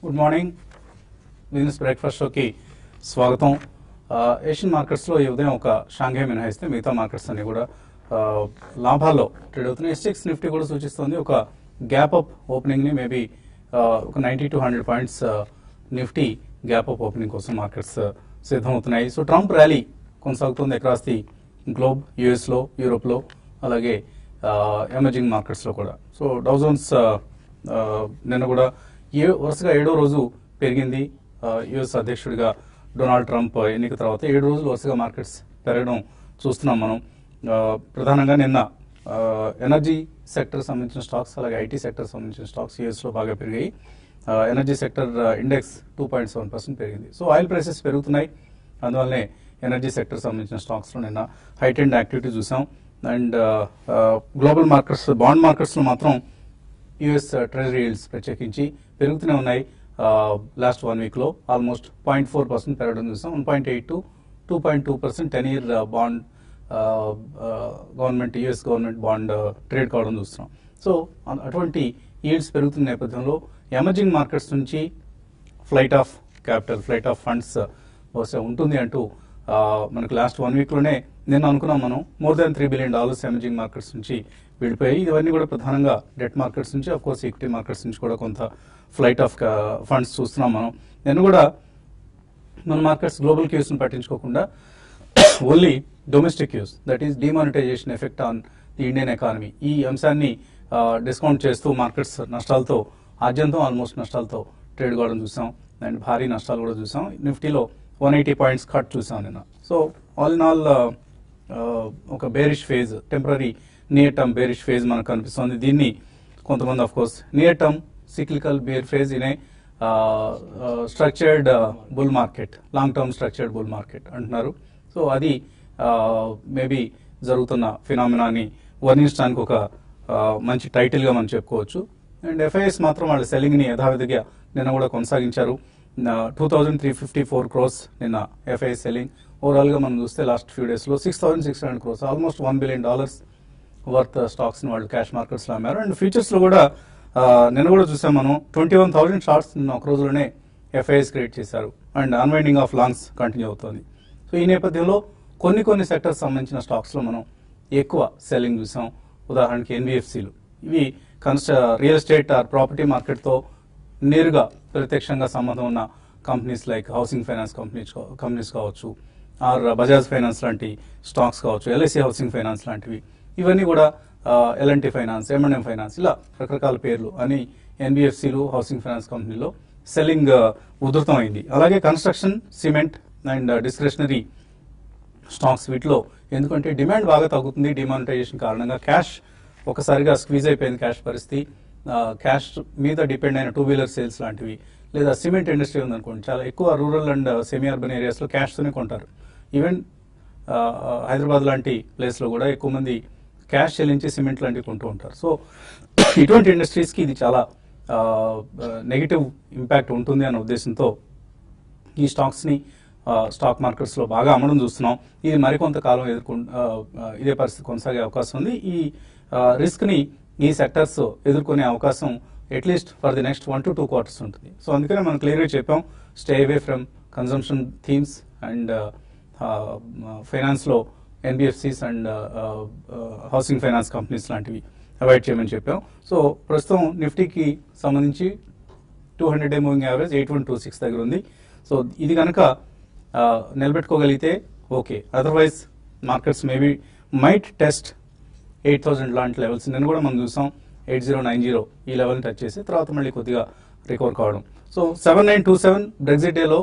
Good morning business breakfast షోకి స్వాగతం. Asian మార్కెట్స్లో ఈ ఉదయం ఒక షాంఘై మినహాయిస్తే మిగతా మార్కెట్స్ అన్ని కూడా లాభాల్లో ట్రేడ్ అవుతున్నాయి. SGX నిఫ్టీ కూడా సూచిస్తుంది ఒక గ్యాప్ అప్ ఓపెనింగ్ని మేబీ ఒక 90 to 100 points Nifty gap up opening కోసం మార్కెట్స్ సిద్ధమవుతున్నాయి. సో ట్రంప్ ర్యాలీ కొనసాగుతుంది అక్రాస్ ది గ్లోబ్, యూఎస్లో, యూరోప్లో, అలాగే ఎమర్జింగ్ మార్కెట్స్లో కూడా. సో డౌ జోన్స్ నిన్న కూడా వరుసగా 7వ రోజు పెరిగింది. యుఎస్ అధ్యక్షుడిగా డొనాల్డ్ ట్రంప్ ఎన్నిక తర్వాత 7 రోజులు వరుసగా మార్కెట్స్ పెరగడం చూస్తున్నాం మనం. ప్రధానంగా నిన్న ఎనర్జీ సెక్టర్ సంబంధించిన స్టాక్స్, అలాగే ఐటీ సెక్టర్ సంబంధించిన స్టాక్స్ యూఎస్లో బాగా పెరిగాయి. ఎనర్జీ సెక్టర్ ఇండెక్స్ 2.7% పెరిగింది. సో ఆయిల్ ప్రైసెస్ పెరుగుతున్నాయి, అందువల్లనే ఎనర్జీ సెక్టర్ సంబంధించిన స్టాక్స్లో నిన్న హైటెండ్ యాక్టివిటీ చూసాం. అండ్ గ్లోబల్ మార్కెట్స్, బాండ్ మార్కెట్స్లో మాత్రం యుఎస్ ట్రెజరీ ఈల్డ్స్ ప్రత్యేకించి పెరుగుతూనే ఉన్నాయి. లాస్ట్ 1 వీక్లో ఆల్మోస్ట్ 0.4% పెరగడం చూసాం. 1.8 to 2.2% 10-year bond government, US government bond trade కావడం చూస్తున్నాం. సో అటువంటి ఈల్డ్స్ పెరుగుతున్న నేపథ్యంలో ఎమర్జింగ్ మార్కెట్స్ నుంచి flight of capital, flight of funds బహుశా ఉంటుంది అంటూ మనకు లాస్ట్ 1 వీక్లోనే నిన్న అనుకున్నాం మనం. More than $3 billion emerging markets నుంచి వెళ్ళిపోయాయి. ఇవన్నీ కూడా ప్రధానంగా డెట్ మార్కెట్స్ నుంచి, అఫ్ కోర్స్ ఈక్విటీ మార్కెట్స్ నుంచి కూడా కొంత ఫ్లైట్ ఆఫ్ ఫండ్స్ చూస్తున్నాం మనం. నేను కూడా మన మార్కెట్స్ గ్లోబల్ క్యూస్ని పట్టించుకోకుండా only domestic cues, that is demonetization effect on the Indian economy, ఈ అంశాన్ని డిస్కౌంట్ చేస్తూ మార్కెట్స్ నష్టాలతో, ఆద్యంతం ఆల్మోస్ట్ నష్టాలతో ట్రేడ్ కావడం చూసాం. అండ్ భారీ నష్టాలు కూడా చూసాం. నిఫ్టీలో 180 పాయింట్స్ కట్ చూసాం నిన్న. సో ఆల్ ఇన్ ఆల్ ఒక bearish phase, temporary near term bearish phase మనకు కనిపిస్తుంది. దీన్ని కొంతమంది of course near term cyclical bear phase in a structured bull market, long term structured bull market అంటున్నారు. సో అది maybe జరుగుతున్న ఫినామినాని వర్ణించడానికి ఒక మంచి టైటిల్గా మనం చెప్పుకోవచ్చు. అండ్ ఎఫ్ఐఎస్ మాత్రం వాళ్ళ సెల్లింగ్ని యథావిధిగా నిన్న కూడా కొనసాగించారు. 2,354 crores నిన్న ఎఫ్ఐఎస్ సెల్లింగ్. ఓవరాల్గా మనం చూస్తే లాస్ట్ ఫ్యూ డేస్లో 6,600 crores, ఆల్మోస్ట్ $1 billion వర్త్ స్టాక్స్ని వాళ్ళు క్యాష్ మార్కెట్స్లో అమ్మారు. అండ్ ఫ్యూచర్స్లో కూడా నిన్న కూడా చూసాం మనం 21,000 షార్ట్స్ నిన్న ఒక రోజులోనే ఎఫ్ఐఎస్ క్రియేట్ చేశారు. And unwinding of longs continue అవుతుంది. సో ఈ నేపథ్యంలో కొన్ని సెక్టర్స్ సంబంధించిన స్టాక్స్లో మనం ఎక్కువ సెల్లింగ్ చూసాం. ఉదాహరణకి ఎన్బిఎఫ్సిలు, ఇవి రియల్ ఎస్టేట్ ఆర్ ప్రాపర్టీ మార్కెట్తో నేరుగా ప్రత్యక్షంగా సంబంధం ఉన్న companies like housing finance companies కావచ్చు, ఆర్ బజాజ్ ఫైనాన్స్ లాంటి స్టాక్స్ కావచ్చు, ఎల్ఐసి హౌసింగ్ ఫైనాన్స్ లాంటివి, ఇవన్నీ కూడా ఎల్ఎన్టీ ఫైనాన్స్, M&M ఫైనాన్స్, ఇలా రకరకాల పేర్లు అని ఎన్బిఎఫ్సిలు, హౌసింగ్ ఫైనాన్స్ కంపెనీలో సెల్లింగ్ ఉధృతం అయింది. అలాగే construction, cement and discretionary stocks, వీటిలో ఎందుకంటే డిమాండ్ బాగా తగ్గుతుంది డిమానిటైజేషన్ కారణంగా, క్యాష్ ఒకసారిగా స్క్వీజ్ అయిపోయింది క్యాష్ పరిస్థితి. క్యాష్ మీద డిపెండ్ అయిన 2-wheeler సేల్స్ లాంటివి, లేదా సిమెంట్ ఇండస్ట్రీ ఉందనుకోండి, చాలా ఎక్కువ రూరల్ అండ్ సెమీ అర్బన్ ఏరియాస్లో క్యాష్తోనే కొంటారు. ఈవెన్ హైదరాబాద్ లాంటి ప్లేస్లో కూడా ఎక్కువ మంది క్యాష్ చెల్లించి సిమెంట్ లాంటివి కొంటూ ఉంటారు. సో ఇటువంటి ఇండస్ట్రీస్కి ఇది చాలా నెగిటివ్ ఇంపాక్ట్ ఉంటుంది అనే ఉద్దేశంతో ఈ స్టాక్స్ని స్టాక్ మార్కెట్స్లో బాగా అమ్మడం చూస్తున్నాం. ఇది మరికొంతకాలం ఇదే పరిస్థితి కొనసాగే అవకాశం ఉంది. ఈ రిస్క్ని ఈ సెక్టర్స్ ఎదుర్కొనే అవకాశం at least for the next 1 to 2 quarters ఉంటుంది. సో అందుకనే మనం క్లియర్గా చెప్పాం, stay away from consumption themes and ఫైనాన్స్లో NBFCs and housing finance companies లాంటివి అవాయిడ్ చేయమని చెప్పాం. సో ప్రస్తుతం నిఫ్టీకి సంబంధించి 200-day మూవింగ్ యావరేజ్ 8126 దగ్గర ఉంది. సో ఇది కనుక నిలబెట్టుకోగలిగితే okay, otherwise markets maybe might test 8,000 లాంటి లెవెల్స్. నేను కూడా మనం చూసాం 8090 ఈ లెవెల్ని టచ్ చేసి తర్వాత మళ్ళీ కొద్దిగా రికవర్ కావడం. సో 7927 బ్రెగ్జిట్ డేలో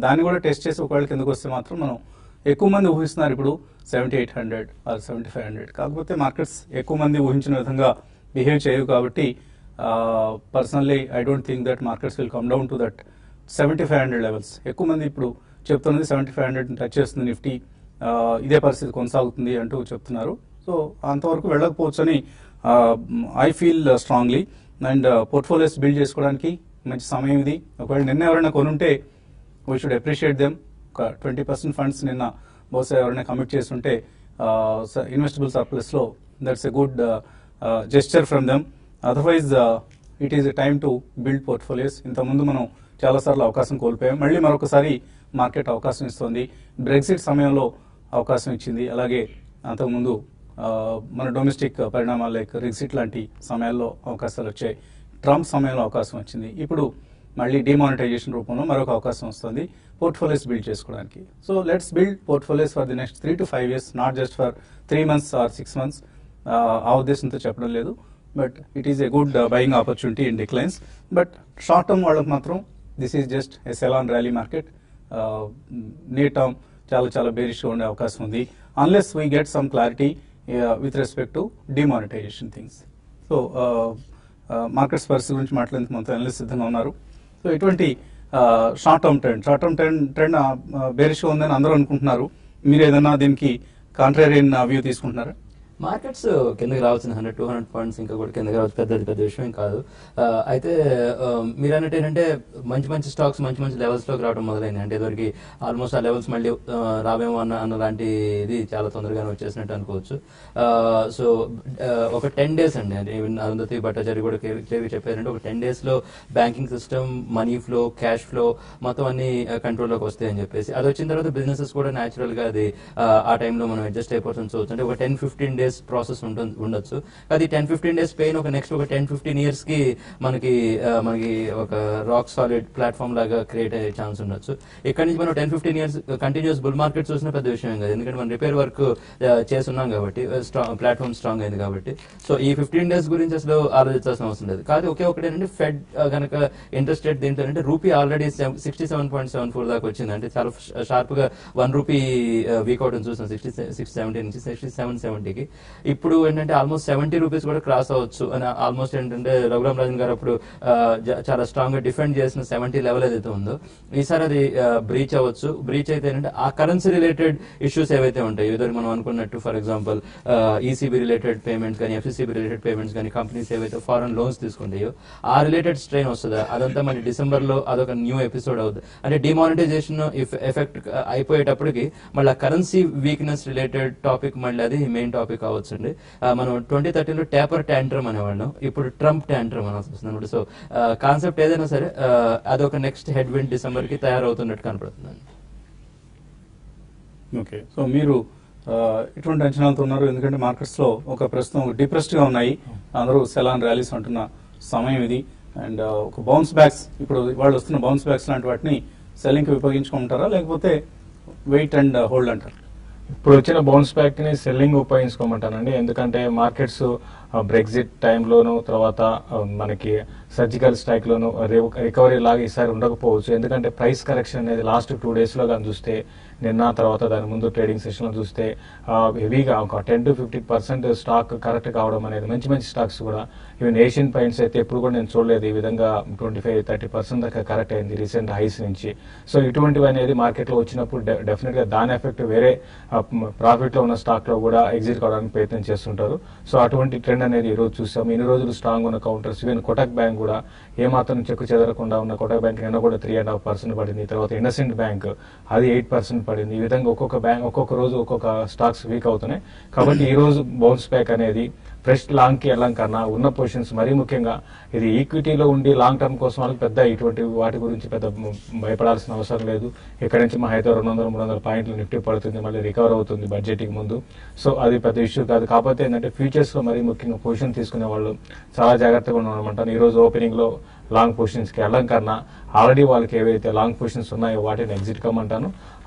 దాన్ని కూడా టెస్ట్ చేసి ఒకవేళ కిందకు వస్తే మాత్రం మనం ఎక్కువ మంది ఊహిస్తున్నారు ఇప్పుడు 7,800 ఆర్ 7,500. కాకపోతే మార్కెట్స్ ఎక్కువ మంది ఊహించిన విధంగా బిహేవ్ చేయవు కాబట్టి personally I don't think that markets will come down to that 7,500 levels. ఎక్కువ మంది ఇప్పుడు చెప్తున్నది 7,500 టచ్ చేస్తుంది నిఫ్టీ, ఇదే పరిస్థితి కొనసాగుతుంది అంటూ చెప్తున్నారు. సో అంతవరకు వెళ్ళకపోవచ్చు అని I feel strongly. And portfolios build చేసుకోవడానికి మంచి సమయం ఇది. ఒకవేళ నిన్న ఎవరైనా కొనుంటే వీ షుడ్ అప్రిషియేట్ దెమ్. ఒక 20% ఫండ్స్ నిన్న బహుశా ఎవరైనా కమిట్ చేస్తుంటే ఇన్వెస్టబుల్ సర్ప్లస్లో, that's a good gesture from them. Otherwise it is a time to build portfolios. ఇంతకుముందు మనం చాలాసార్లు అవకాశం కోల్పోయాం. మళ్ళీ మరొకసారి మార్కెట్ అవకాశం ఇస్తుంది. బ్రెగ్జిట్ సమయంలో అవకాశం ఇచ్చింది. అలాగే అంతకుముందు మన డొమెస్టిక్ పరిణామాలు లైక్ బ్రెగ్జిట్ లాంటి సమయాల్లో అవకాశాలు వచ్చాయి. ట్రంప్ సమయంలో అవకాశం వచ్చింది. ఇప్పుడు మళ్ళీ డిమానిటైజేషన్ రూపంలో మరొక అవకాశం వస్తుంది పోర్ట్ఫోలియోస్ బిల్డ్ చేసుకోవడానికి. So let's build portfolios for the next 3 to 5 years, not just for 3 months or 6 months. ఆ ఉద్దేశంతో చెప్పడం లేదు, but it is a good buying opportunity in declines. But short term వాళ్ళకి మాత్రం this is just a sell on rally market. Near term చాలా బేరిష్గా ఉండే అవకాశం ఉంది unless we get some clarity with respect to demonetization things. So markets పరిస్థితి గురించి మాట్లాడేందుకు మొత్తం అనలిస్ట్ సిద్ధంగా ఉన్నారు. సో ఇటువంటి షార్ట్ టర్మ్ ట్రెండ్ బేరిష్గా ఉందని అందరూ అనుకుంటున్నారు. మీరు ఏదైనా దీనికి కాంట్రారియన్ వ్యూ తీసుకుంటున్నారా? మార్కెట్స్ కిందకి రావాల్సిన 100-200 పాయింట్స్ ఇంకా కూడా కిందకి రావచ్చు, పెద్ద విషయం కాదు. అయితే మీరు అన్నట్టు ఏంటంటే మంచి స్టాక్స్ మంచి లెవెల్స్ లోకి రావడం మొదలైంది. అంటే ఇదివరకు ఆల్మోస్ట్ ఆ లెవెల్స్ మళ్ళీ రావేమో అన్న లాంటిది చాలా తొందరగానే వచ్చేసినట్టు అనుకోవచ్చు. సో ఒక 10 days అండి, అంటే అరుంధతి భట్టాచారి కూడా క్లియర్గా చెప్పారంటే ఒక 10 days లో banking system, money flow, cash flow మొత్తం అన్ని కంట్రోల్లోకి వస్తాయి అని చెప్పేసి, అది వచ్చిన తర్వాత బిజినెసెస్ కూడా న్యాచురల్ గా అది ఆ టైంలో మనం అడ్జస్ట్ అయిపోతుంది. చూడొచ్చు. అంటే ఒక 10-15 days ప్రాసెస్ ఉండొచ్చు. అది 10-15 days పెయిన్ ఒక నెక్స్ట్ ఒక 10-15 years కి మనకి ఒక రాక్ సాలిడ్ ప్లాట్ఫామ్ లాగా క్రియేట్ అయ్యే ఛాన్స్ ఉండొచ్చు. ఇక్కడ నుంచి మనం 10-15 years కంటిన్యూస్ బుల్ మార్కెట్ చూసిన పెద్ద విషయం కాదు, ఎందుకంటే మనం రిపేర్ వర్క్ చేస్తున్నాం కాబట్టి, ప్లాట్ఫామ్ స్ట్రాంగ్ అయింది కాబట్టి. సో ఈ 15 days గురించి అసలు ఆలోచించాల్సిన అవసరం లేదు. కాదు ఒకటేనంటే ఫెడ్ కనుక ఇంట్రెస్ట్ రేట్ దీంట్లో అంటే రూపీ ఆల్రెడీ 67.74 దాకా వచ్చింది. అంటే చాలా షార్ప్ గా 1 రూపీ వీక్ అవుట్ చూసాం 66.70 నుంచి 67.70కి. ఇప్పుడు ఏంటంటే ఆల్మోస్ట్ 70 రూపీస్ కూడా క్రాస్ అవ్వచ్చు అని ఆల్మోస్ట్ ఏంటంటే రఘురామ్ రాజన్ గారు అప్పుడు చాలా స్ట్రాంగ్ గా డిఫెండ్ చేసిన 70 లెవెల్ ఏదైతే ఉందో ఈసారి అది బ్రీచ్ అవ్వచ్చు. బ్రీచ్ అయితే ఏంటంటే ఆ కరెన్సీ రిలేటెడ్ ఇష్యూస్ ఏవైతే ఉంటాయో, ఇద్దరు మనం అనుకున్నట్టు for example ECB related payments కానీ, ఎఫ్సీసీబీ రిలేటెడ్ పేమెంట్స్ కానీ, కంపెనీస్ ఏవైతే ఫారెన్ లోన్స్ తీసుకుంటాయో ఆ రిలేటెడ్ స్ట్రెయిన్ వస్తుందా, అదంతా మళ్ళీ డిసెంబర్ లో అదొక న్యూ ఎపిసోడ్ అవుతుంది. అంటే డిమానిటైజేషన్ ఎఫెక్ట్ అయిపోయేటప్పటికి మళ్ళీ కరెన్సీ వీక్నెస్ రిలేటెడ్ టాపిక్ మళ్ళీ అది మెయిన్ టాపిక్ అవ్వచ్చు. మనం 2013లో టేపర్ ట్యాంట్రమ్ అనేవాళ్ళం, ఇప్పుడు ట్రంప్ ట్యాంట్రమ్ అని వస్తుంది. సో కాన్సెప్ట్ ఏదైనా సరే అదొక నెక్స్ట్ హెడ్ విండ్ డిసెంబర్ కి తయారవుతున్నట్టు కనపడుతుంది. ఓకే, సో మీరు ఇటువంటి అంచనాలతో ఉన్నారు, ఎందుకంటే మార్కెట్స్ లో ఒక ప్రస్తుతం డిప్రెస్డ్ గా ఉన్నాయి, అందరూ సెలాన్ ర్యాలీస్ అంటున్న సమయం ఇది. అండ్ ఒక బౌన్స్ బ్యాక్స్, ఇప్పుడు వాళ్ళు వస్తున్న బౌన్స్ బ్యాక్స్ లాంటి వాటిని సెల్లింగ్ కి ఉపయోగించుకుంటారా, లేకపోతే వెయిట్ అండ్ హోల్డ్ అంటారు? ఇప్పుడు వచ్చిన బౌన్స్ బ్యాక్ ని సెల్లింగ్ ఉపయోగించుకోమంటానండి. ఎందుకంటే మార్కెట్స్ బ్రెగ్జిట్ టైంలోను, తర్వాత మనకి సర్జికల్ స్ట్రైక్ లోను రికవరీ లాగా ఈసారి ఉండకపోవచ్చు. ఎందుకంటే ప్రైస్ కరెక్షన్ అనేది లాస్ట్ 2 days లో కానీ చూస్తే, నిన్న తర్వాత దాని ముందు ట్రేడింగ్ సెషన్ లో చూస్తే హెవీగా ఒక 10-15% స్టాక్ కరెక్ట్ కావడం అనేది, మంచి స్టాక్స్ కూడా, ఈవెన్ ఏషియన్ పెయింట్స్ అయితే ఎప్పుడు కూడా నేను చూడలేదు ఈ విధంగా 25-30% దాకా కరెక్ట్ అయింది రీసెంట్ హైస్ నుంచి. సో ఇటువంటివి అనేది మార్కెట్ లో వచ్చినప్పుడు డెఫినెట్ గా దాని ఎఫెక్ట్ వేరే ప్రాఫిట్ లో ఉన్న స్టాక్ లో కూడా ఎగ్జిట్ కావడానికి ప్రయత్నం చేస్తుంటారు. సో అటువంటి ట్రెండ్ అనేది ఈ రోజు చూసాం. ఇన్ని రోజులు స్ట్రాంగ్ ఉన్న కౌంటర్స్, ఈవెన్ కోటక్ బ్యాంక్ కూడా ఏమాత్రం చెక్కు చెదరకుండా ఉన్న కోటక్ బ్యాంక్ నిన్న కూడా 3.5% పడింది. తర్వాత ఇండస్ఇండ్ బ్యాంక్ అది 8% పడింది. ఈ విధంగా ఒక్కొక్క బ్యాంక్ ఒక్కొక్క రోజు ఒక్కొక్క స్టాక్స్ వీక్ అవుతున్నాయి. కాబట్టి ఈ రోజు బౌన్స్ బ్యాక్ అనేది ఫ్రెష్ లాంగ్ కి వెళ్ళం కన్నా ఉన్న పొజిషన్స్, మరీ ముఖ్యంగా ఇది ఈక్విటీలో ఉండి లాంగ్ టర్మ్ కోసం వాళ్ళకి పెద్ద ఇటువంటి వాటి గురించి పెద్ద భయపడాల్సిన అవసరం లేదు. ఇక్కడ నుంచి మా అయితే 200-300 పాయింట్లు నిఫ్టీ పడుతుంది, మళ్ళీ రికవర్ అవుతుంది బడ్జెట్కి ముందు. సో అది పెద్ద ఇష్యూ కాదు. కాకపోతే ఏంటంటే ఫ్యూచర్స్ లో మరీ ముఖ్యంగా పొజిషన్ తీసుకునే వాళ్ళు చాలా జాగ్రత్తగా ఉండమంటాను. ఈ రోజు ఓపెనింగ్ లో లాంగ్ పొజిషన్స్ కి వెళ్ళం కన్నా ఆల్రెడీ వాళ్ళకి ఏవైతే లాంగ్ పొజిషన్స్ ఉన్నాయో వాటిని ఎగ్జిట్ కమ్మంటాను.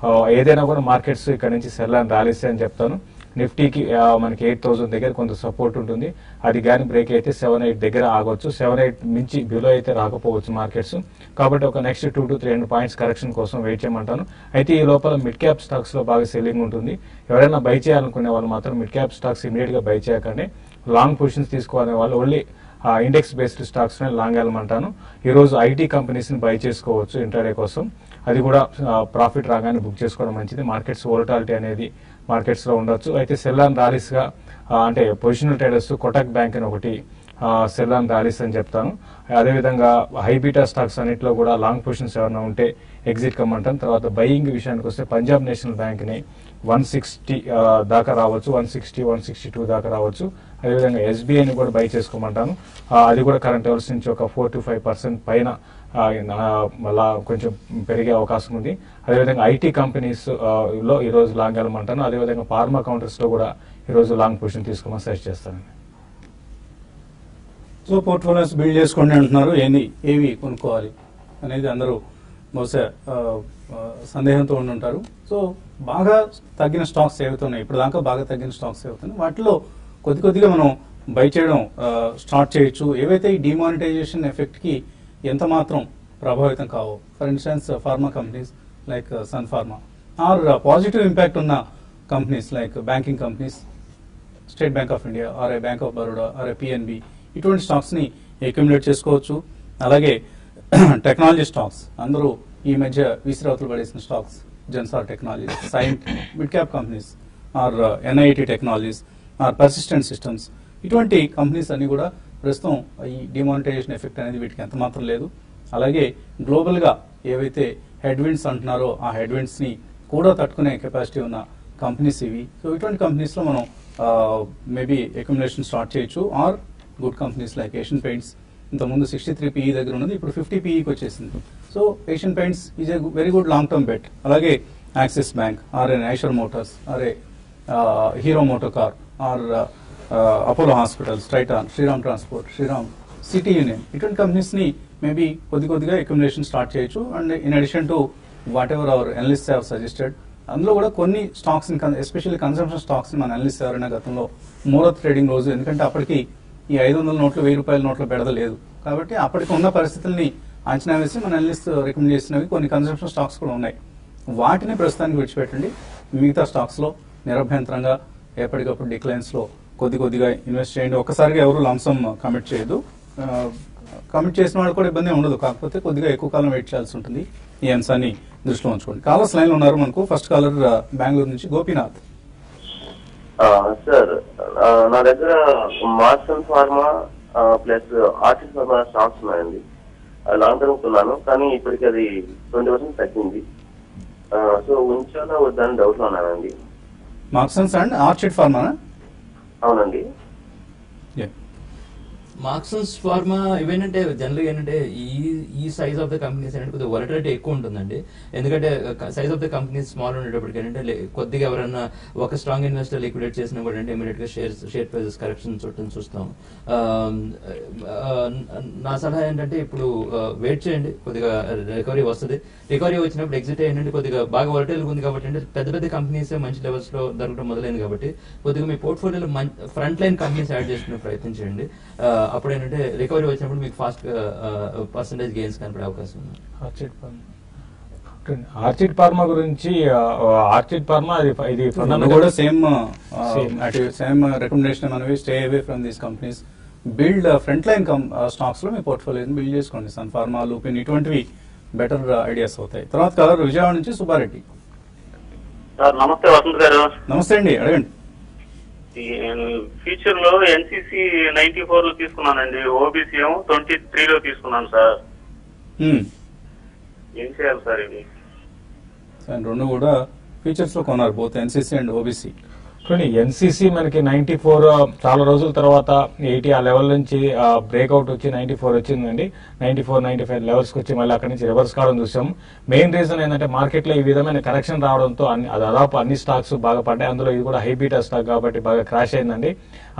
ఏదైనా కూడా మార్కెట్స్ ఇక్కడ నుంచి సెల్ అండ్ ర్యాలీస్ అని చెప్తాను. నిఫ్టీకి మనకి 8,000 దగ్గర కొంత సపోర్ట్ ఉంటుంది, అది కానీ బ్రేక్ అయితే 7-8 దగ్గర ఆగొచ్చు. 7-8 మించి బిలో అయితే రాకపోవచ్చు మార్కెట్స్. కాబట్టి ఒక నెక్స్ట్ 200-300 పాయింట్స్ కరెక్షన్ కోసం వెయిట్ చేయమంటాను. అయితే ఈ లోపల మిడ్ క్యాప్ స్టాక్స్ లో బాగా సెల్లింగ్ ఉంటుంది. ఎవరైనా బై చేయాలనుకునే వాళ్ళు మాత్రం మిడ్ క్యాప్ స్టాక్స్ ఇమీడియట్ గా బై చేయకండి. లాంగ్ పొజిషన్స్ తీసుకోవాలనే వాళ్ళు only index based stocks long వెళ్ళమంటాను. ఈ రోజు ఐటీ కంపెనీస్ ని బై చేసుకోవచ్చు ఇంట్రాడే కోసం, అది కూడా ప్రాఫిట్ రాగానే బుక్ చేసుకోవడం మంచిది. మార్కెట్స్ వోలటాలిటీ అనేది మార్కెట్స్ లో ఉండొచ్చు. అయితే సెల్ అండ్ ర్యాలీస్ గా అంటే పొజిషనల్ ట్రేడర్స్ కోటక్ బ్యాంక్ అని ఒకటి సెల్ అండ్ ర్యాలీస్ అని చెప్తాను. అదేవిధంగా హైబీటా స్టాక్స్ అన్నింటిలో కూడా లాంగ్ పొజిషన్స్ ఏమైనా ఉంటే ఎగ్జిట్ కమ్మంటాను. తర్వాత బయింగ్ విషయానికి వస్తే పంజాబ్ నేషనల్ బ్యాంక్ ని 160 దాకా రావచ్చు, 160-162 దాకా రావచ్చు. అదేవిధంగా ఎస్బీఐని కూడా బై చేసుకోమంటాను. అది కూడా కరెంట్ లెవెల్స్ నుంచి ఒక 4-5% పైన మళ్ళా కొంచెం పెరిగే అవకాశం ఉంది. అదేవిధంగా ఐటీ కంపెనీస్ లో ఈరోజు లాంగ్ వెళ్ళమంటాను. అదేవిధంగా ఫార్మా కౌంటర్స్లో కూడా ఈరోజు లాంగ్ పొజిషన్ తీసుకోమని సజెస్ట్ చేస్తానండి. సో పోర్ట్ఫోలియోస్ బిల్డ్ చేసుకోండి అంటున్నారు. ఏవి కొనుక్కోవాలి అనేది అందరూ బహుశా సందేహంతో ఉండుంటారు. సో బాగా తగ్గిన స్టాక్స్ ఏవైతున్నాయి, ఇప్పుడు దాకా బాగా తగ్గిన స్టాక్స్ ఏవైతున్నాయి, వాటిలో కొద్దిగా మనం బై చేయడం స్టార్ట్ చేయొచ్చు. ఏవైతే ఈ డిమానిటైజేషన్ ఎఫెక్ట్ కి ఎంత మాత్రం ప్రభావితం కావో, for instance pharma companies like Sun Pharma, or positive impact ఉన్న companies like banking companies, State Bank of India or a Bank of Baroda or a PNB, ఇటువంటి స్టాక్స్ ని అక్యుములేట్ చేసుకోవచ్చు. అలాగే టెక్నాలజీ స్టాక్స్, అందరూ ఈ మధ్య విసిరావతులు పడేసిన stocks, Zensar Technologies, Cyient mid cap companies or NIIT Technologies or Persistent Systems, ఇటువంటి కంపెనీస్ అన్ని కూడా ప్రస్తుతం ఈ డిమానిటైజేషన్ ఎఫెక్ట్ అనేది వీటికి ఎంత మాత్రం లేదు. అలాగే గ్లోబల్ గా ఏవైతే హెడ్ విండ్స్ అంటున్నారో ఆ హెడ్ విండ్స్ ని కూడా తట్టుకునే కెపాసిటీ ఉన్న కంపెనీస్ ఇవి. సో ఇటువంటి కంపెనీస్ లో మనం మేబీ అక్యుములేషన్ స్టార్ట్ చేయొచ్చు. Or good companies like Asian Paints, ఇంతకుముందు 63 PE దగ్గర ఉన్నది, ఇప్పుడు 50 PEకి వచ్చేసింది. So Asian Paints is a very good long term bet. అలాగే Axis Bank or a Eicher Motors or a Hero MotoCorp or Apollo Hospitals, Titan, Shriram Transport, Shriram City Union, ఇటువంటి companies ని maybe కొద్దిగా accumulation start చేయొచ్చు. And in addition to whatever our analyst have suggested, అందులో కూడా కొన్ని stocks especially consumption stocks ని మన analyst ఎవరైనా గతంలో ముహూర్త ట్రేడింగ్ రోజు, ఎందుకంటే అప్పటికి ఈ 500 నోట్లు 1000 రూపాయల నోట్ల బెడదలేదు కాబట్టి అప్పటికి ఉన్న పరిస్థితుల్ని అంచనా వేసి మన అనలిస్ట్ రికమెండ్ చేసినవి కొన్ని కన్సంప్షన్ స్టాక్స్ కూడా ఉన్నాయి. వాటిని ప్రస్తుతానికి విడిచిపెట్టండి. మిగతా స్టాక్స్ లో నిరభ్యంతరంగా ఎప్పటికప్పుడు డిక్లైన్స్ లో కొద్దిగా ఇన్వెస్ట్ చేయండి. ఒక్కసారిగా ఎవరు లంసమ్ కమిట్ చేయదు. కమిట్ చేసిన వాళ్ళు కూడా ఇబ్బంది ఉండదు, కాకపోతే కొద్దిగా ఎక్కువ కాలం వెయిట్ చేయాల్సి ఉంటుంది. ఈ అంశాన్ని దృష్టిలో ఉంచుకోండి. కాలర్స్ లైన్ లో ఉన్నారు మనకు. ఫస్ట్ కాలర్ బెంగళూరు నుంచి గోపీనాథ్. సార్, నా దగ్గర Marksans Pharma plus Orchid Pharma stocks ఉన్నాయండి. లాంగ్ టర్మ్ కొన్నాను, కానీ ఇప్పటికి అది 20% తగ్గింది. సో ఉంచాలా వద్దని డౌట్ లో ఉన్నానండి. మార్సన్స్ అండ్ ఆర్చిడ్ ఫార్మా? అవునండి. మార్క్సన్స్ ఫార్మా ఇవేంటంటే జనరల్గా ఏంటంటే ఈ సైజ్ ఆఫ్ ద కంపెనీస్ ఏంటంటే కొద్దిగా వొలటిలిటీ ఎక్కువ ఉంటుందండి. ఎందుకంటే size of the companies small ఉండేటప్పటికి ఏంటంటే కొద్దిగా ఎవరైనా ఒక స్ట్రాంగ్ ఇన్వెస్టర్ లిక్విడేట్ చేసినా కూడా అంటే ఇమీడియట్ గా షేర్ ప్రైజెస్ కరెక్షన్ చూస్తాం. నా సలహా ఏంటంటే ఇప్పుడు వెయిట్ చేయండి, కొద్దిగా రికవరీ వస్తుంది. రికవరీ వచ్చినప్పుడు ఎగ్జిట్ ఏంటంటే కొద్దిగా బాగా వొలటిల్ ఉంది కాబట్టి అంటే పెద్ద కంపెనీస్ మంచి లెవెల్స్ లో దొరకడం మొదలైంది కాబట్టి కొద్దిగా మీ పోర్ట్ఫోలియోలో ఫ్రంట్ లైన్ కంపెనీస్ యాడ్ చేసుకునే ప్రయత్నం చేయండి. అప్పుడు ఏంటంటే రికవరీ వచ్చినప్పుడు మీకు ఫాస్ట్ పర్సెంటేజ్ గెయిన్స్ కనపడే అవకాశం ఉంది. ఆర్చిడ్ ఫార్మా గురించి, ఆర్చిడ్ ఫార్మా ఇది కూడా సేమ్ రికమెండేషన్ మనవి, stay away from these companies, build front line stocks లో మీ పోర్ట్ఫోలియోని బిల్డ్ చేసుకోండి. సన్ ఫార్మా, లూపిన్, ఇటువంటివి బెటర్ ఐడియాస్ అవుతాయి. తర్వాత కలర్ విజయవాడ నుంచి సుబ్బారెడ్డి. నమస్తే వసంత్ గారు. నమస్తే అండి, అడగండి. ఫ్యూచర్ లో ఎన్సీసీ 94 లో తీసుకున్నానండి, ఓబీసీ ఏమో 23 లో తీసుకున్నాను సార్. ఏం చేయాలి సార్ ఇది? రెండు కూడా ఫీచర్స్ లో కొన్నారు, both NCC and OBC. NCC మనకి 94 చాలా రోజుల తర్వాత 80 ఆ లెవెల్ నుంచి బ్రేక్అవుట్ వచ్చి 94 వచ్చిందండి. 94, 95 లెవెల్స్ వచ్చి మళ్ళీ అక్కడి నుంచి రివర్స్ కావడం చూసాం. మెయిన్ రీజన్ ఏంటంటే మార్కెట్ లో ఈ విధమైన కరెక్షన్ రావడంతో దాదాపు అన్ని స్టాక్స్ బాగా పడ్డాయి. అందులో ఇది కూడా హై బీటా స్టాక్ కాబట్టి బాగా క్రాష్ అయిందండి.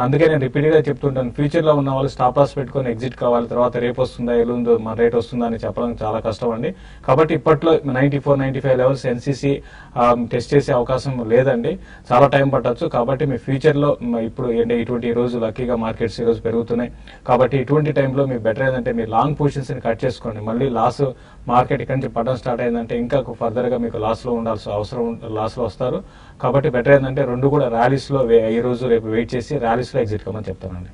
అందుకే నేను రిపీట్ గా చెప్తుంటాను, ఫ్యూచర్ లో ఉన్న వాళ్ళు స్టాప్ లాస్ పెట్టుకుని ఎగ్జిట్ కావాలి. తర్వాత రేపు వస్తుందా ఎల్లుందో మన రేట్ వస్తుందా అని చెప్పడం చాలా కష్టం అండి. కాబట్టి ఇప్పట్లో 94, 95 లెవెల్స్ ఎన్సీసీ టెస్ట్ చేసే అవకాశం లేదండి, చాలా టైం పట్టచ్చు. కాబట్టి మీ ఫ్యూచర్ లో ఇప్పుడు ఏంటి ఇటువంటి ఈ రోజు లక్కీగా మార్కెట్స్ ఈ రోజు పెరుగుతున్నాయి కాబట్టి ఇటువంటి టైంలో మీకు బెటర్ ఏంటంటే మీరు లాంగ్ పొజిషన్స్ ని కట్ చేసుకోండి. మళ్ళీ లాస్ మార్కెట్ ఇక్కడి నుంచి పడడం స్టార్ట్ అయిందంటే ఇంకా ఫర్దర్ గా మీకు లాస్ లో ఉండాల్సిన అవసరం, లాస్ లో వస్తారు. కాబట్టి బెటర్ ఏంటంటే రెండు కూడా ర్యాలీస్ లో ఈ రోజు రేపు వెయిట్ చేసి ర్యాలీస్ లో ఎగ్జిట్ కమని చెప్తానండి.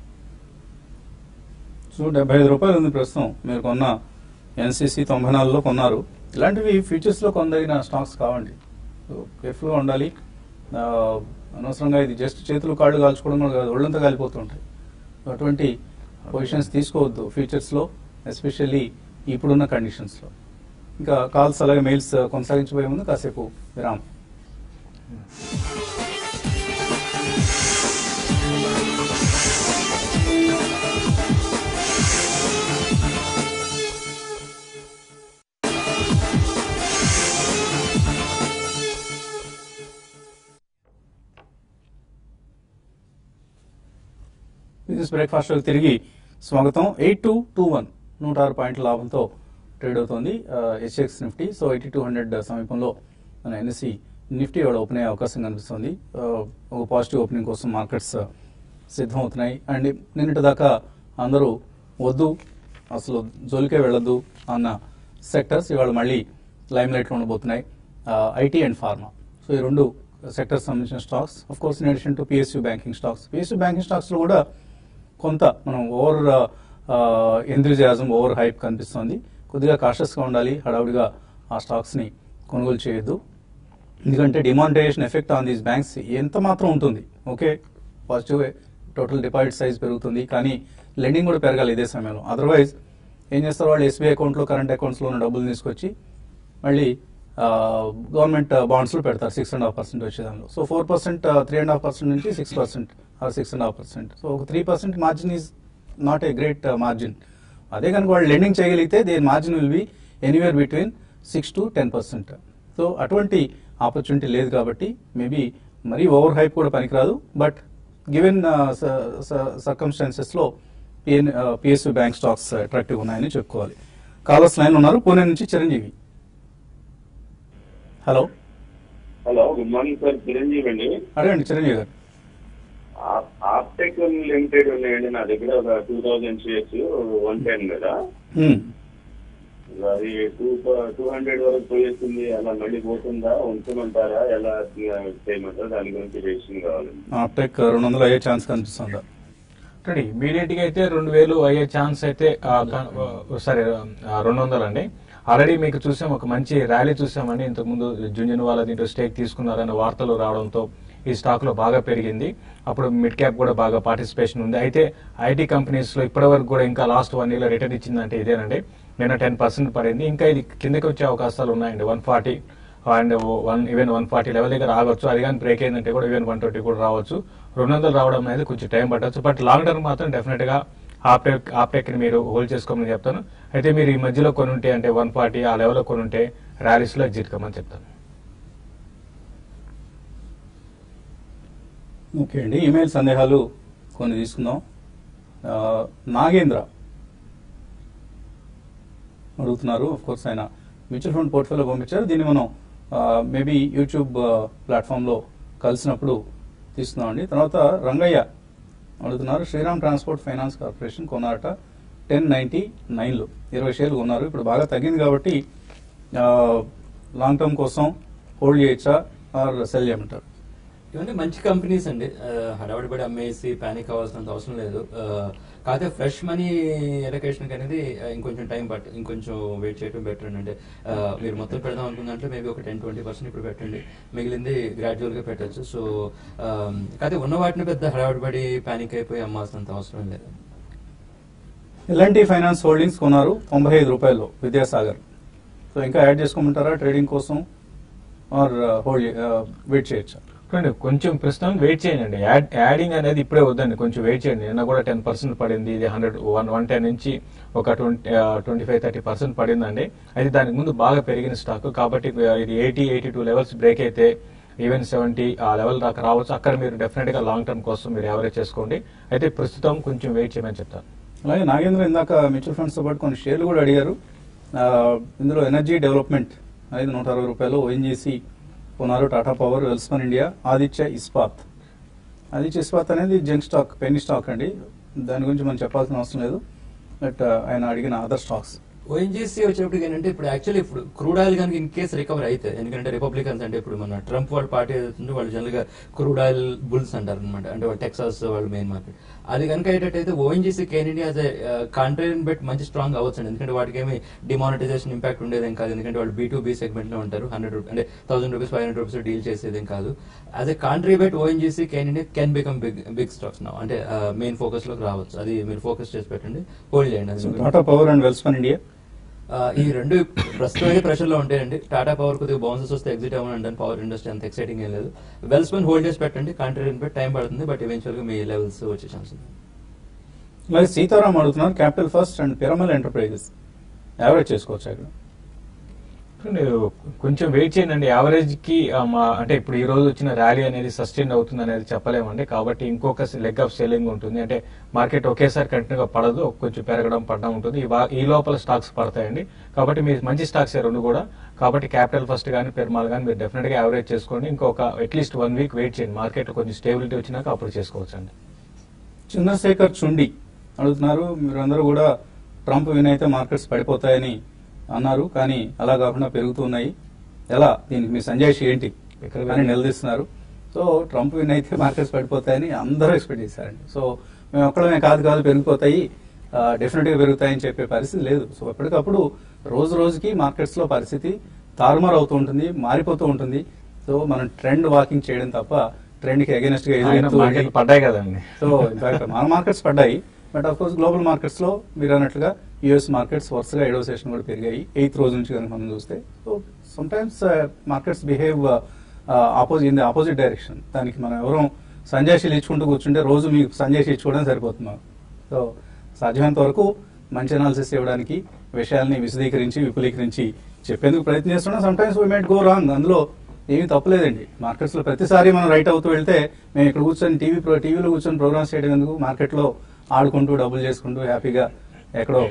సో 75 రూపాయలు ఉంది ప్రస్తుతం. మీరు కొన్న ఎన్సీసీ 94లో కొన్నారు. ఇలాంటివి ఫ్యూచర్స్ లో కొందరిన స్టాక్స్ కావండి. సో కేర్ఫుల్ గా ఉండాలి. అనవసరంగా ఇది జస్ట్ చేతులు కాళ్ళు కాల్చుకోవడం కూడా కాదు, ఒళ్ళంతా కాలిపోతుంటాయి. అటువంటి పొజిషన్స్ తీసుకోవద్దు ఫ్యూచర్స్ లో, ఎస్పెషల్లీ ఇప్పుడున్న కండిషన్స్ లో. ఇంకా కాల్స్ అలాగే మెయిల్స్ కొనసాగించబోయే ముందు కాసేపు విరామం. బిజినెస్ బ్రేక్ఫాస్ట్ తిరిగి స్వాగతం. 8221 106 పాయింట్ల లాభంతో ట్రేడ్ అవుతోంది హెచ్ఎక్స్ నిఫ్టీ. సో 8200 సమీపంలో మన ఎన్ఎస్సి నిఫ్టీ ఇవాళ ఓపెన్ అయ్యే అవకాశం కనిపిస్తుంది. ఒక పాజిటివ్ ఓపెనింగ్ కోసం మార్కెట్స్ సిద్ధమవుతున్నాయి. అండ్ నిన్నటి దాకా అందరూ వద్దు అసలు జోలికే వెళ్ళొద్దు అన్న సెక్టర్స్ ఇవాళ మళ్ళీ లైమ్ లైట్లో ఉండబోతున్నాయి. IT and pharma. సో ఈ రెండు సెక్టర్స్ సంబంధించిన stocks. Of course in addition to PSU banking stocks. PSU banking స్టాక్స్లో కూడా కొంత మనం ఓవర్ ఎంథూజియాజం ఓవర్ హైప్ కనిపిస్తుంది. కొద్దిగా కాషియస్గా ఉండాలి. హడావుడిగా ఆ స్టాక్స్ని కొనుగోలు చేయొద్దు. ఎందుకంటే demonetization effect on these banks ఎంత మాత్రం ఉంటుంది. Okay, positive total deposit size పెరుగుతుంది, కానీ లెండింగ్ కూడా పెరగాలి ఇదే సమయంలో. అదర్వైజ్ ఏం చేస్తారు వాళ్ళు, ఎస్బీఐ అకౌంట్లో కరెంట్ అకౌంట్స్లో ఉన్న డబ్బులు తీసుకొచ్చి మళ్ళీ గవర్నమెంట్ బాండ్స్లో పెడతారు 6.5% వచ్చేదానిలో. సో 4% 3.5% నుంచి 6% ఆర్ 6.5%. సో ఒక 3% margin is not a great margin. అదే కనుక వాళ్ళు లెండింగ్ చేయగలిగితే దేని margin will be anywhere between 6 to 10%. So అటువంటి ఆపర్చునిటీ లేదు కాబట్టి మేబీ మరీ ఓవర్ హైప్ కూడా పనికిరాదు. బట్ గివెన్ సర్కమ్స్టాన్సెస్లో పిఎస్యూ బ్యాంక్ స్టాక్స్ అట్రాక్టివ్ ఉన్నాయని చెప్పుకోవాలి. కాలర్స్ లైన్ ఉన్నారు. పూణే నుంచి Chiranjeevi. Hello hello, good morning sir. Chiranjeevi అండి. అడగండి చిరంజీవి గారు. ఆప్టెక్ లిమిటెడ్ ఉన్నాయండి నా దగ్గర. ఒక 2000 షేర్స్ 110 కదా, అది 200 వరకు పోయేస్తుంది. అలా మళ్ళీ పోతుందా, ఉంచుమంటారా, ఎలా చేయమంటారా, దాని గురించి డెసిషన్ కావాలి. ఆప్టెక్ 200 అయ్యే ఛాన్స్ కనిపిస్తుందా? ఇమీడియట్ గా అయితే 2000 అయ్యే ఛాన్స్ అయితే సరే 200 అండి. ఆల్రెడీ మీకు చూసాం, ఒక మంచి ర్యాలీ చూసామండి. ఇంతకుముందు జుంజున్వాలా దీంట్లో స్టేక్ తీసుకున్నారనే వార్తలు రావడంతో ఈ స్టాక్ లో బాగా పెరిగింది. అప్పుడు మిడ్ క్యాప్ కూడా బాగా పార్టిసిపేషన్ ఉంది. అయితే ఐటీ కంపెనీస్ లో ఇప్పటి వరకు కూడా ఇంకా లాస్ట్ 1 year రిటర్న్ ఇచ్చిందంటే ఇదేనండి. నిన్న 10% పడింది. ఇంకా ఇది కిందకి వచ్చే అవకాశాలు ఉన్నాయండి. 140 అండ్ ఈవెన్ 140 లెవెల్ దగ్గర రావచ్చు. అది కానీ బ్రేక్ అయిందంటే కూడా ఈవెన్ 120 కూడా రావచ్చు. 200 రావడం అనేది కొంచెం టైం పట్టవచ్చు. బట్ లాంగ్ టర్మ్ మాత్రం డెఫినెట్ గా ఆప్టెక్ ని మీరు హోల్డ్ చేసుకోమని చెప్తాను. అయితే మీరు ఈ మధ్యలో కొనుంటే అంటే 140 ఆ లెవెల్లో కొనుంటే ర్యాలీస్ లో ఎగ్జిట్ కమ్మని చెప్తాను. ఓకే అండి, ఈమెయిల్ సందేహాలు కొన్ని తీసుకుందాం. నాగేంద్ర అడుగుతున్నారు. ఆఫ్ కోర్స్ ఆయన మ్యూచువల్ ఫండ్ పోర్ట్ఫోలియో పంపించారు. దీన్ని మనం మేబీ యూట్యూబ్ ప్లాట్ఫామ్లో కలిసినప్పుడు తీసుకుందామండి. తర్వాత రంగయ్య అడుగుతున్నారు. శ్రీరామ్ ట్రాన్స్పోర్ట్ ఫైనాన్స్ కార్పొరేషన్ కొన్నారట 1099లో 20 షేర్లు కొన్నారు. ఇప్పుడు బాగా తగ్గింది కాబట్టి లాంగ్ టర్మ్ కోసం హోల్డ్ చేయొచ్చా ఆర్ సెల్ చేయమంటారు? ఇవన్నీ మంచి కంపెనీస్ అండి. హడావిడిపడి అమ్మేసి పానిక్ అవ్వాల్సినంత అవసరం లేదు. కాకపోతే ఫ్రెష్ మనీ ఎలకేషన్ అనేది ఇంకొంచెం టైం ఇంకొంచెం వెయిట్ చేయడం బెటర్ అండి. అంటే మీరు మొత్తం పెడదాం అనుకున్నట్లే మేబీ ఒక 10-20% ఇప్పుడు పెట్టండి, మిగిలింది గ్రాడ్యువల్ గా పెట్టచ్చు. సో కాకపోతే ఉన్న వాటిని పెద్ద హడావిడిపడి పానిక్ అయిపోయి అమ్మాల్సినంత అవసరం లేదు. ఎల్ఎన్టీ ఫైనాన్స్ హోల్డింగ్స్ కొన్నారు 95 రూపాయలు విద్యాసాగర్. సో ఇంకా యాడ్ చేసుకోమంటారా ట్రేడింగ్ కోసం ఆర్ హోల్డ్ వెయిట్ చేయొచ్చా? కొంచెం ప్రస్తుతం వెయిట్ చేయండి. యాడింగ్ అనేది ఇప్పుడే వద్దండి, కొంచెం వెయిట్ చేయండి. నిన్న కూడా 10% పడింది. ఇది 110 నుంచి ఒక 25-30% పడిందండి. అయితే దానికి ముందు బాగా పెరిగిన స్టాక్ కాబట్టి ఇది 80-82 లెవెల్స్ బ్రేక్ అయితే ఈవెన్ 70 ఆ లెవెల్ దాకా రావచ్చు. అక్కడ మీరు డెఫినెట్ గా లాంగ్ టర్మ్ కోసం మీరు యావరేజ్ చేసుకోండి. అయితే ప్రస్తుతం కొంచెం వెయిట్ చేయమని చెప్తాను. అలాగే నాగేంద్ర ఇందాక మ్యూచువల్ ఫండ్స్ తో పాటు కొన్ని షేర్లు కూడా అడిగారు. ఇందులో ఎనర్జీ డెవలప్మెంట్ 160 రూపాయలు, ఓఎన్జీసీ కొన్నారు, టాటా పవర్, వెల్స్పన్ ఇండియా, ఆదిత్య ఇస్పాత్. ఆదిత్య ఇస్పాత్ అనేది జంక్ స్టాక్, పెన్నీ స్టాక్ అండి. దాని గురించి మనం చెప్పాల్సిన అవసరం లేదు. బట్ ఆయన అడిగిన అదర్ స్టాక్స్ ఓఎన్జీసీ వచ్చేప్పటికి ఏంటంటే ఇప్పుడు యాక్చువల్లీ ఇప్పుడు క్రూడ్ ఆయిల్ కనుక ఇన్ కేసు రికవర్ అయితే, ఎందుకంటే రిపబ్లికన్స్ అంటే ఇప్పుడు మన ట్రంప్ వాళ్ళ పార్టీ ఏదైతుందో వాళ్ళు జనరల్ గా క్రూడ్ ఆయిల్ బుల్స్ అంటారు అనమాట. అంటే వాళ్ళు టెక్సాస్ వాళ్ళ మెయిన్ మార్కెట్. అది కనుక అయ్యేటట్టయితే ఓఎన్జీసీ కెన్ ఇండియా యాజ్ కంట్రీని బట్టి మంచి స్ట్రాంగ్ అవ్వచ్చు. ఎందుకంటే వాటికి ఏమి డిమానిటైజేషన్ ఇంపాక్ట్ ఉండేదేం కాదు. ఎందుకంటే వాళ్ళు B2B సెగ్మెంట్ లో ఉంటారు. 100 రూపీస్ అంటే 1000 రూపీస్ 500 రూపీస్ డీల్ చేసేదేం కాదు. As a country but ONGC can India can become big stocks now. అంటే మెయిన్ ఫోకస్ లోకి రావచ్చు. అది మీరు ఫోకస్ చేసి పెట్టండి, హోల్డ్ చేయండి. Tata power and Welspun India ఈ రెండు ప్రస్తుతం ప్రెషర్ లో ఉంటాయండి. టాటా పవర్ కొద్దిగా బౌన్సెస్ వస్తే ఎగ్జిట్ అవ్వనండి. పవర్ ఇండస్ట్రీ అంత ఎక్సైటింగ్ ఏం లేదు. వెల్స్పన్ హోల్డ్ చేసి పెట్టండి, కంట్రీ బట్టి టైం పడుతుంది, బట్ ఈవెన్చువల్ గా మీ లెవెల్స్ వచ్చే ఛాన్స్ ఉంది. అలాగే సీతారాం అడుగుతున్నారు capital first and Piramal enterprises average చేసుకోవచ్చు అక్కడ? కొంచెం వెయిట్ చేయండి. యావరేజ్ కి అంటే ఇప్పుడు ఈ రోజు వచ్చిన ర్యాలీ అనేది సస్టైన్ అవుతుంది అనేది చెప్పలేమండి. కాబట్టి ఇంకొక లెగ్ ఆఫ్ సెల్లింగ్ ఉంటుంది. అంటే మార్కెట్ ఒకేసారి కంటిన్యూగా పడదు, కొంచెం పెరగడం పడడం ఉంటుంది. ఈ లోపల స్టాక్స్ పడతాయండి. కాబట్టి మీరు మంచి స్టాక్స్ రెండు కూడా. కాబట్టి క్యాపిటల్ ఫస్ట్ కానీ పెర్మాల్ కానీ మీరు డెఫినెట్ గా యావరేజ్ చేసుకోండి. ఇంకొక అట్లీస్ట్ 1 వీక్ వెయిట్ చేయండి. మార్కెట్ కొంచెం స్టేబిలిటీ వచ్చినాక అప్పుడు చేసుకోవచ్చు అండి. చంద్రశేఖర్ చుండి అడుగుతున్నారు, మీరందరూ కూడా ట్రంప్ విన్ అయితే మార్కెట్స్ పడిపోతాయని అన్నారు, కానీ అలా కాకుండా పెరుగుతున్నాయి, ఎలా దీనికి మీ సంజాయిషి ఏంటి అని నిలదీస్తున్నారు. సో ట్రంప్ విన్ అయితే మార్కెట్స్ పడిపోతాయని అందరూ ఎక్స్పెక్ట్ చేశారండి. సో మేము ఒక్కడమే కాదు పెరిగిపోతాయి, డెఫినెట్ గా పెరుగుతాయని చెప్పే పరిస్థితి లేదు. సో ఎప్పటికప్పుడు రోజు రోజుకి మార్కెట్స్ లో పరిస్థితి తారుమారు అవుతూ ఉంటుంది, మారిపోతూ ఉంటుంది. సో మనం ట్రెండ్ వాకింగ్ చేయడం తప్ప ట్రెండ్ కి అగైనెస్ట్ గా పడ్డాయి కదండి. సో ఇన్ఫాక్ట్ మన మార్కెట్స్ పడ్డాయి, but of course global markets లో మీరు అన్నట్లుగా యుఎస్ మార్కెట్స్ వరుసగా 7వ సెషన్ కూడా పెరిగాయి 8th రోజు నుంచి కనుక మనం చూస్తే. So some times markets behave in the opposite direction. దానికి మనం ఎవరో సంజాయిషీలు ఇచ్చుకుంటూ కూర్చుంటే రోజు మీకు సంజాయిషి ఇచ్చుకోవడం సరిపోతుంది. సో సాధ్యమైనంత వరకు మంచి అనాలిసిస్ ఇవ్వడానికి విషయాల్ని విశదీకరించి విపులీకరించి చెప్పేందుకు ప్రయత్నం చేస్తున్నాం. Some times we might go wrong, అందులో ఏమీ తప్పలేదండి. మార్కెట్స్ లో ప్రతిసారి మనం రైట్ అవుతూ వెళ్తే మేము ఇక్కడ కూర్చొని టీవీలో కూర్చొని ప్రోగ్రామ్స్ చేయడం ఎందుకు, మార్కెట్లో ఆడుకుంటూ డబ్బులు చేసుకుంటూ హ్యాపీగా ఎక్కడో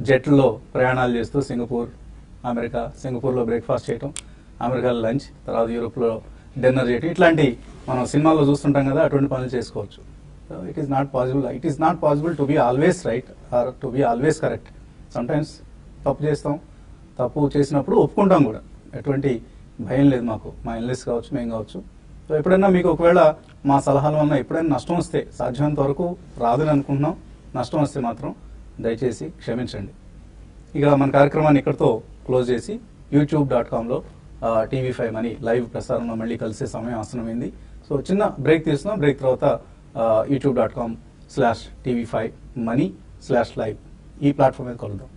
జెట్లో ప్రయాణాలు చేస్తూ సింగపూర్లో బ్రేక్ఫాస్ట్ చేయటం, అమెరికాలో లంచ్, తర్వాత యూరోప్లో డిన్నర్ చేయటం, ఇట్లాంటి మనం సినిమాల్లో చూస్తుంటాం కదా, అటువంటి పనులు చేసుకోవచ్చు. It is not possible to be always right are to be always correct. Some times తప్పు చేస్తాం, తప్పు చేసినప్పుడు ఒప్పుకుంటాం కూడా, ఎటువంటి భయం లేదు మాకు, మా ఇన్లెస్ కావచ్చు మేము కావచ్చు. సో ఎప్పుడైనా మీకు ఒకవేళ మా సలహాల వల్ల ఎప్పుడైనా నష్టం వస్తే, సాధ్యమైనంత వరకు రాదని అనుకుంటున్నాం, నష్టం వస్తే మాత్రం దయచేసి క్షమించండి. ఇక మన కార్యక్రమాన్ని ఇక్కడితో క్లోజ్ చేసి youtube.com TV5 మనీ లైవ్ ప్రసారంలో మళ్ళీ కలిసే సమయం ఆసనమైంది. సో చిన్న బ్రేక్ తీసుకున్నాం. బ్రేక్ తర్వాత youtube.com/TV5money/live ఈ ప్లాట్ఫామ్ మీద కలుద్దాం.